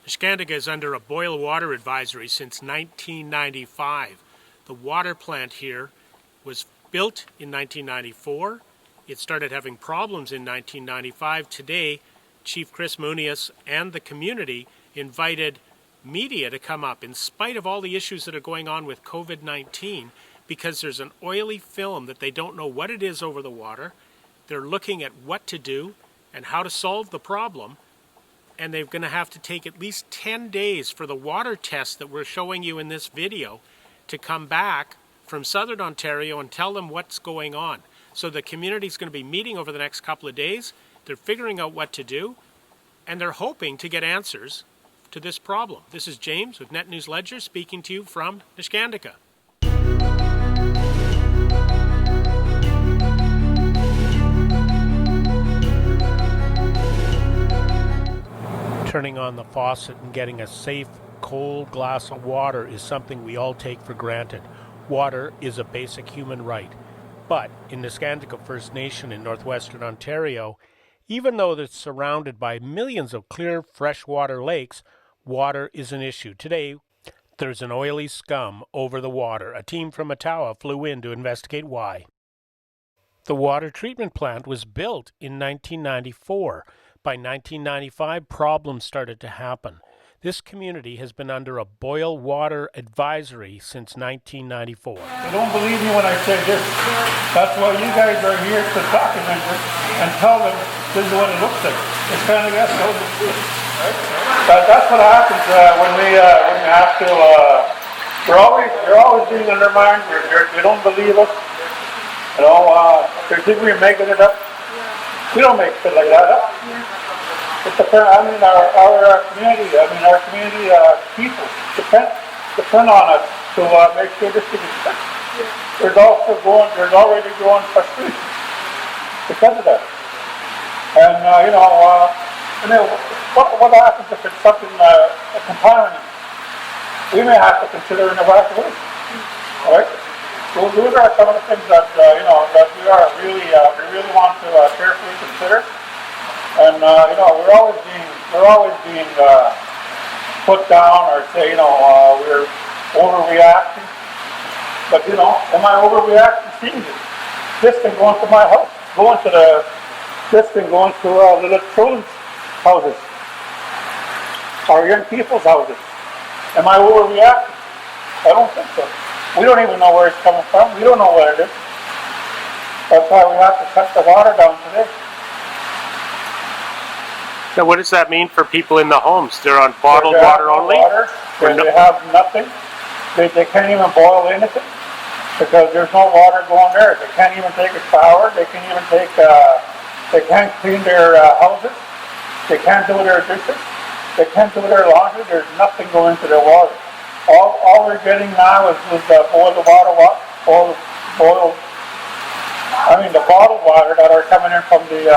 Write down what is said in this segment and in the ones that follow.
Neskantaga is under a boil water advisory since 1995. The water plant here was built in 1994. It started having problems in 1995. Today, Chief Chris Moonias and the community invited media to come up in spite of all the issues that are going on with COVID-19 because there's an oily film that they don't know what it is over the water. They're looking at what to do and how to solve the problem. And they're going to have to take at least 10 days for the water test that we're showing you in this video to come back from Southern Ontario and tell them what's going on. So the community's going to be meeting over the next couple of days. They're figuring out what to do, and they're hoping to get answers to this problem. This is James with Net News Ledger speaking to you from Neskantaga. Turning on the faucet and getting a safe, cold glass of water is something we all take for granted. Water is a basic human right. But in Neskantaga First Nation in northwestern Ontario, even though it's surrounded by millions of clear freshwater lakes, water is an issue. Today, there's an oily scum over the water. A team from Matawa flew in to investigate why. The water treatment plant was built in 1994. By 1995, problems started to happen. This community has been under a boil water advisory since 1994. They don't believe me when I say this. That's why you guys are here to document it and tell them this is what it looks like. It's kind of tells the truth. But that's what happens when we have to. You're always being undermined. You don't believe us. You know, they think we're making it up. We don't make shit like that up. It's our community. Our community people depend on us to make sure this thing is fixed. There's already growing frustration because of that. And what happens if it's something contaminated? We may have to consider an evacuation. All right. So those are some of the things that that we really want to carefully consider. And we're always being put down or say we're overreacting. But am I overreacting? Seeing this thing going to my house, this thing going to little children's houses, our young people's houses. Am I overreacting? I don't think so. We don't even know where it's coming from. We don't know what it is. That's why we have to cut the water down today. Now, what does that mean for people in the homes? They're on bottled water only? They have nothing. They can't even boil anything because there's no water going there. They can't even take a shower. They can't even they can't clean their houses. They can't do their dishes. They can't do their laundry. There's nothing going into their water. All we're getting now is the bottled water that are coming in from the,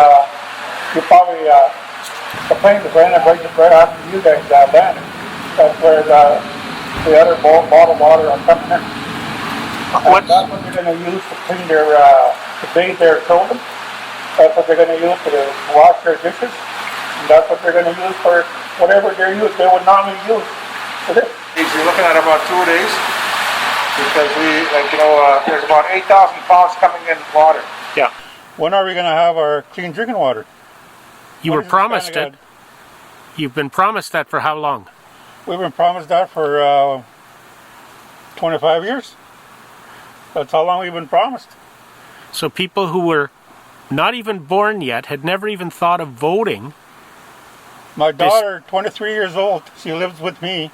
you probably, the plane is right after you guys landed. That's where the other bottled water are coming in. And that's what they're going to use to clean to bathe their children. That's what they're going to use to wash their dishes. And that's what they're going to use for whatever they would normally use for this. We're looking at about 2 days because there's about 8,000 pounds coming in water. Yeah. When are we going to have our clean drinking water? You were promised it. You've been promised that for how long? We've been promised that for 25 years. That's how long we've been promised. So people who were not even born yet, had never even thought of voting. My daughter, 23 years old, she lives with me.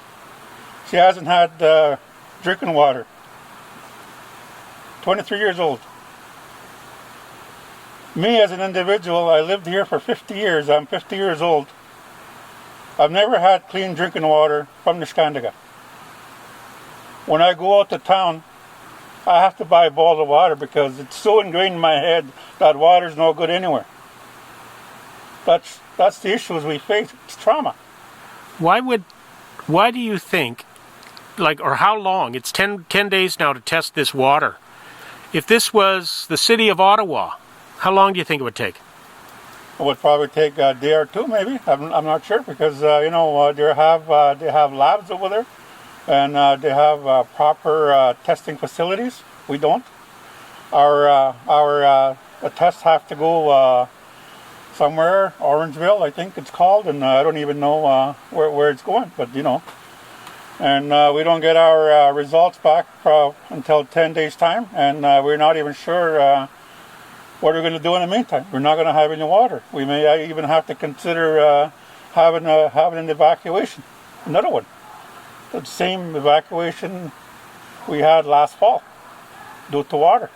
She hasn't had drinking water. 23 years old. Me as an individual, I lived here for 50 years. I'm 50 years old. I've never had clean drinking water from Neskantaga. When I go out to town, I have to buy a bottle of water because it's so ingrained in my head that water's no good anywhere. That's the issues we face. It's trauma. Why do you think, or how long? It's 10 days now to test this water. If this was the city of Ottawa, how long do you think it would take? would probably take a day or two, maybe. I'm not sure, because you know, they have labs over there, and they have proper testing facilities. We don't. Our tests have to go somewhere, Orangeville, I think it's called, and I don't even know where it's going. But you know, and we don't get our results back until 10 days time, and we're not even sure what we're going to do in the meantime. We're not going to have any water. We may even have to consider having an evacuation, another one. The same evacuation we had last fall due to water.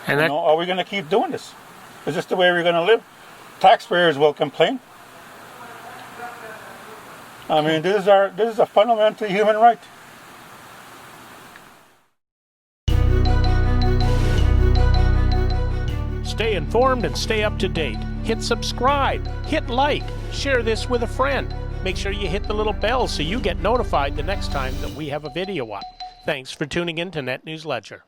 And that, you know, are we going to keep doing this? Is this the way we're going to live? Taxpayers will complain. I mean, this is a fundamental human right. stay informed and stay up to date. Hit subscribe, hit like, share this with a friend. Make sure you hit the little bell so you get notified the next time that we have a video up. Thanks for tuning in to Net News Ledger.